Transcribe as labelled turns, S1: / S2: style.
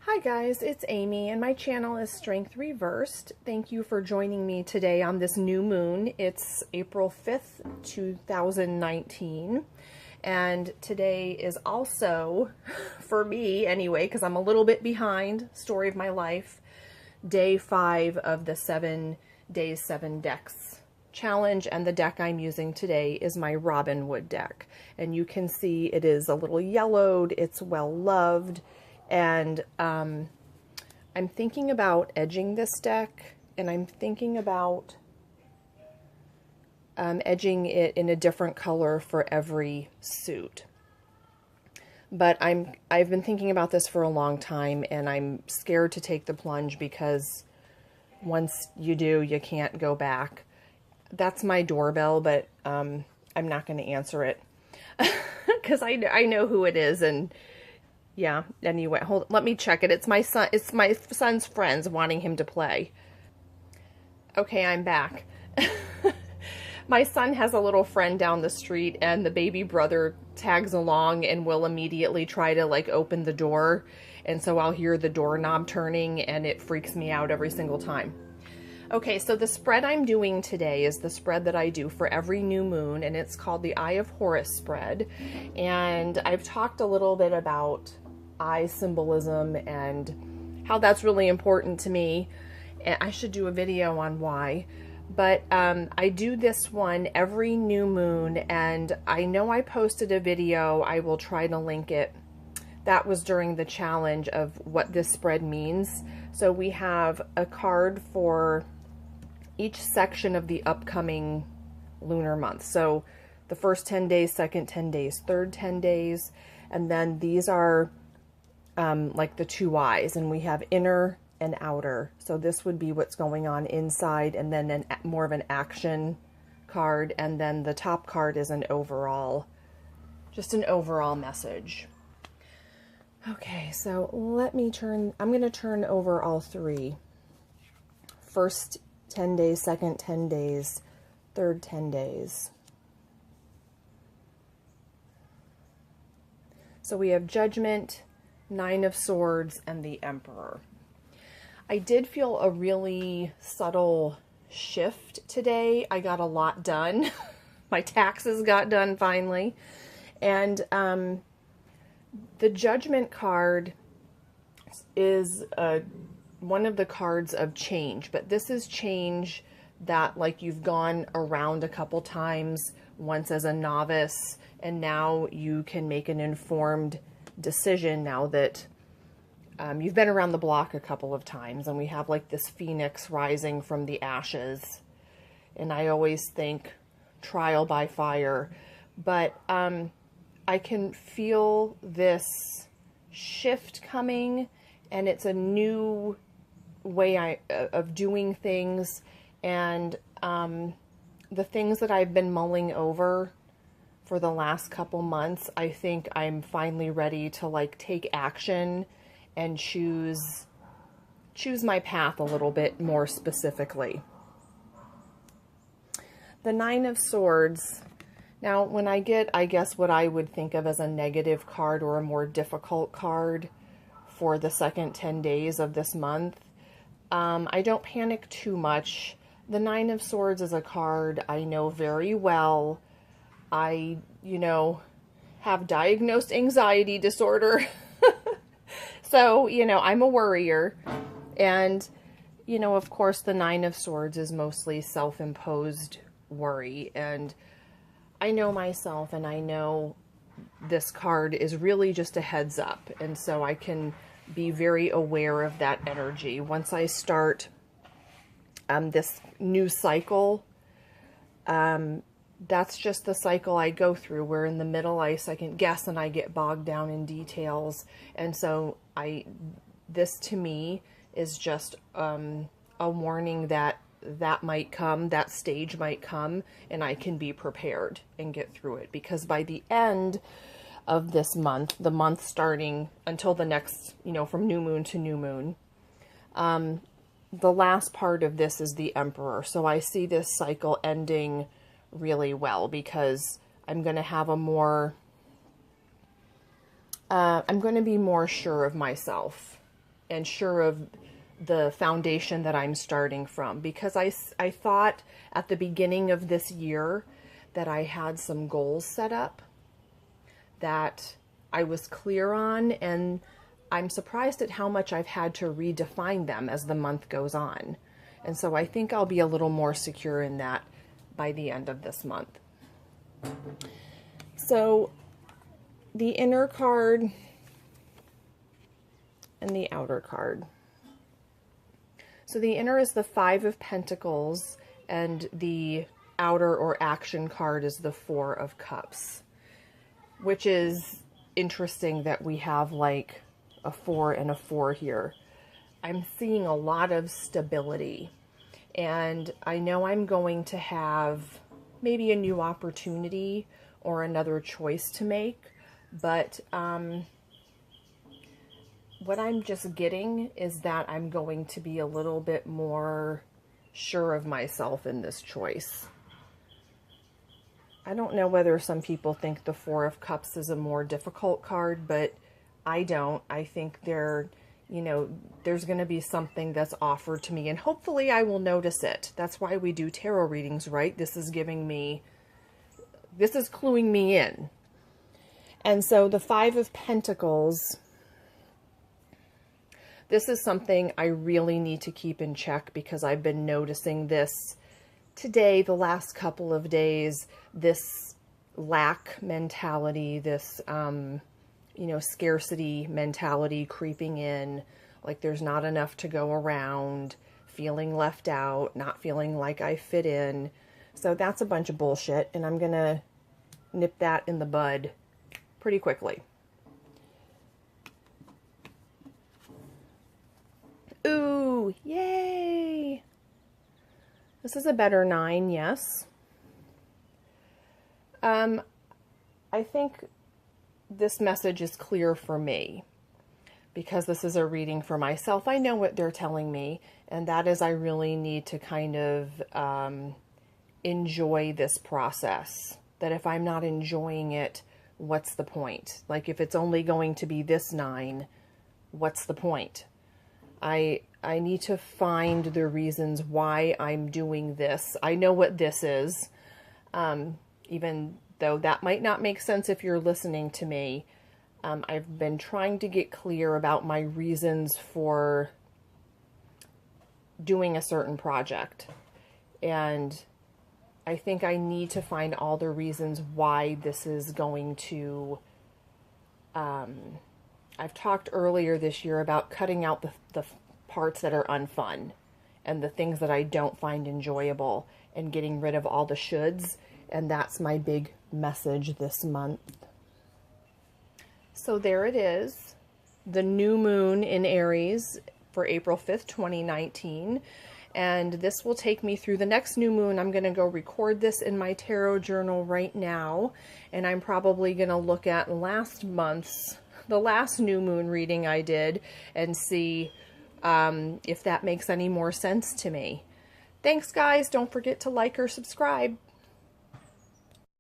S1: Hi guys, it's Amy and my channel is Strength Reversed. Thank you for joining me today on this new moon. It's April 5th, 2019. And today is also, for me anyway, because I'm a little bit behind, story of my life, day 5 of the 7 days, 7 decks challenge. And the deck I'm using today is my Robin Wood deck. And you can see it is a little yellowed, it's well loved. And I'm thinking about edging this deck, and I'm thinking about edging it in a different color for every suit. But I've been thinking about this for a long time, and I'm scared to take the plunge because once you do, you can't go back. That's my doorbell, but I'm not going to answer it because I know who it is. And yeah, anyway, let me check it. It's my son's friends wanting him to play. Okay, I'm back. My son has a little friend down the street, and the baby brother tags along and will immediately try to like open the door. And so I'll hear the doorknob turning and it freaks me out every single time. Okay, so the spread I'm doing today is the spread that I do for every new moon, and it's called the Eye of Horus spread. And I've talked a little bit about eye symbolism and how that's really important to me. And I should do a video on why. But I do this one every new moon, and I know I posted a video. I will try to link it. That was during the challenge of what this spread means. So we have a card for each section of the upcoming lunar month. So the first 10 days, second 10 days, third 10 days, and then these are like the two eyes, and we have inner and outer. So this would be what's going on inside, and then more of an action card, and then the top card is an overall, just an overall message. Okay, so I'm going to turn over all three. First 10 days, second 10 days, third 10 days. So we have Judgment, Nine of Swords, and the Emperor. I did feel a really subtle shift today. I got a lot done. My taxes got done finally. And the Judgment card is one of the cards of change, but this is change that like you've gone around a couple times, once as a novice, and now you can make an informed decision now that you've been around the block a couple of times. And we have like this phoenix rising from the ashes, and I always think trial by fire, but I can feel this shift coming, and it's a new way of doing things. And the things that I've been mulling over for the last couple months, I think I'm finally ready to like take action and choose my path a little bit more specifically. The Nine of Swords. Now, when I get, I guess, what I would think of as a negative card or a more difficult card for the second 10 days of this month, I don't panic too much. The Nine of Swords is a card I know very well. I, have diagnosed anxiety disorder. So, I'm a worrier. And, of course, the Nine of Swords is mostly self-imposed worry. And I know myself, and I know this card is really just a heads up. And so I can be very aware of that energy. Once I start this new cycle, that's just the cycle I go through. We're in the middle, I second guess, and I get bogged down in details. And so this to me is just a warning that might come, that stage might come, and I can be prepared and get through it. Because by the end of this month, the month starting until the next, from new moon to new moon, the last part of this is the Emperor. So I see this cycle ending really well, because I'm going to have a more, I'm going to be more sure of myself and sure of the foundation that I'm starting from, because I thought at the beginning of this year that I had some goals set up that I was clear on, and I'm surprised at how much I've had to redefine them as the month goes on. And so I think I'll be a little more secure in that by the end of this month. So the inner card and the outer card. So the inner is the Five of Pentacles, and the outer or action card is the Four of Cups, which is interesting that we have like a 4 and a 4 here. I'm seeing a lot of stability, and I know I'm going to have maybe a new opportunity or another choice to make, but what I'm just getting is that I'm going to be a little bit more sure of myself in this choice. I don't know whether some people think the Four of Cups is a more difficult card, but I don't. I think there's going to be something that's offered to me, and hopefully I will notice it. That's why we do tarot readings, right? This is cluing me in. And so the Five of Pentacles, this is something I really need to keep in check, because I've been noticing this today, the last couple of days, this lack mentality, this, scarcity mentality creeping in, like there's not enough to go around, feeling left out, not feeling like I fit in. So that's a bunch of bullshit, and I'm going to nip that in the bud pretty quickly. Ooh, yay! This is a better 9, yes. I think this message is clear for me, because this is a reading for myself. I know what they're telling me, and that is I really need to kind of enjoy this process. That if I'm not enjoying it, what's the point? Like, if it's only going to be this 9, what's the point? I need to find the reasons why I'm doing this. I know what this is, even though that might not make sense if you're listening to me. I've been trying to get clear about my reasons for doing a certain project. And I think I need to find all the reasons why this is going to... I've talked earlier this year about cutting out the parts that are unfun and the things that I don't find enjoyable, and getting rid of all the shoulds. And that's my big message this month. So there it is, the new moon in Aries for April 5th, 2019. And this will take me through the next new moon. I'm going to go record this in my tarot journal right now. And I'm probably going to look at the last new moon reading I did, and see if that makes any more sense to me. Thanks, guys. Don't forget to like or subscribe.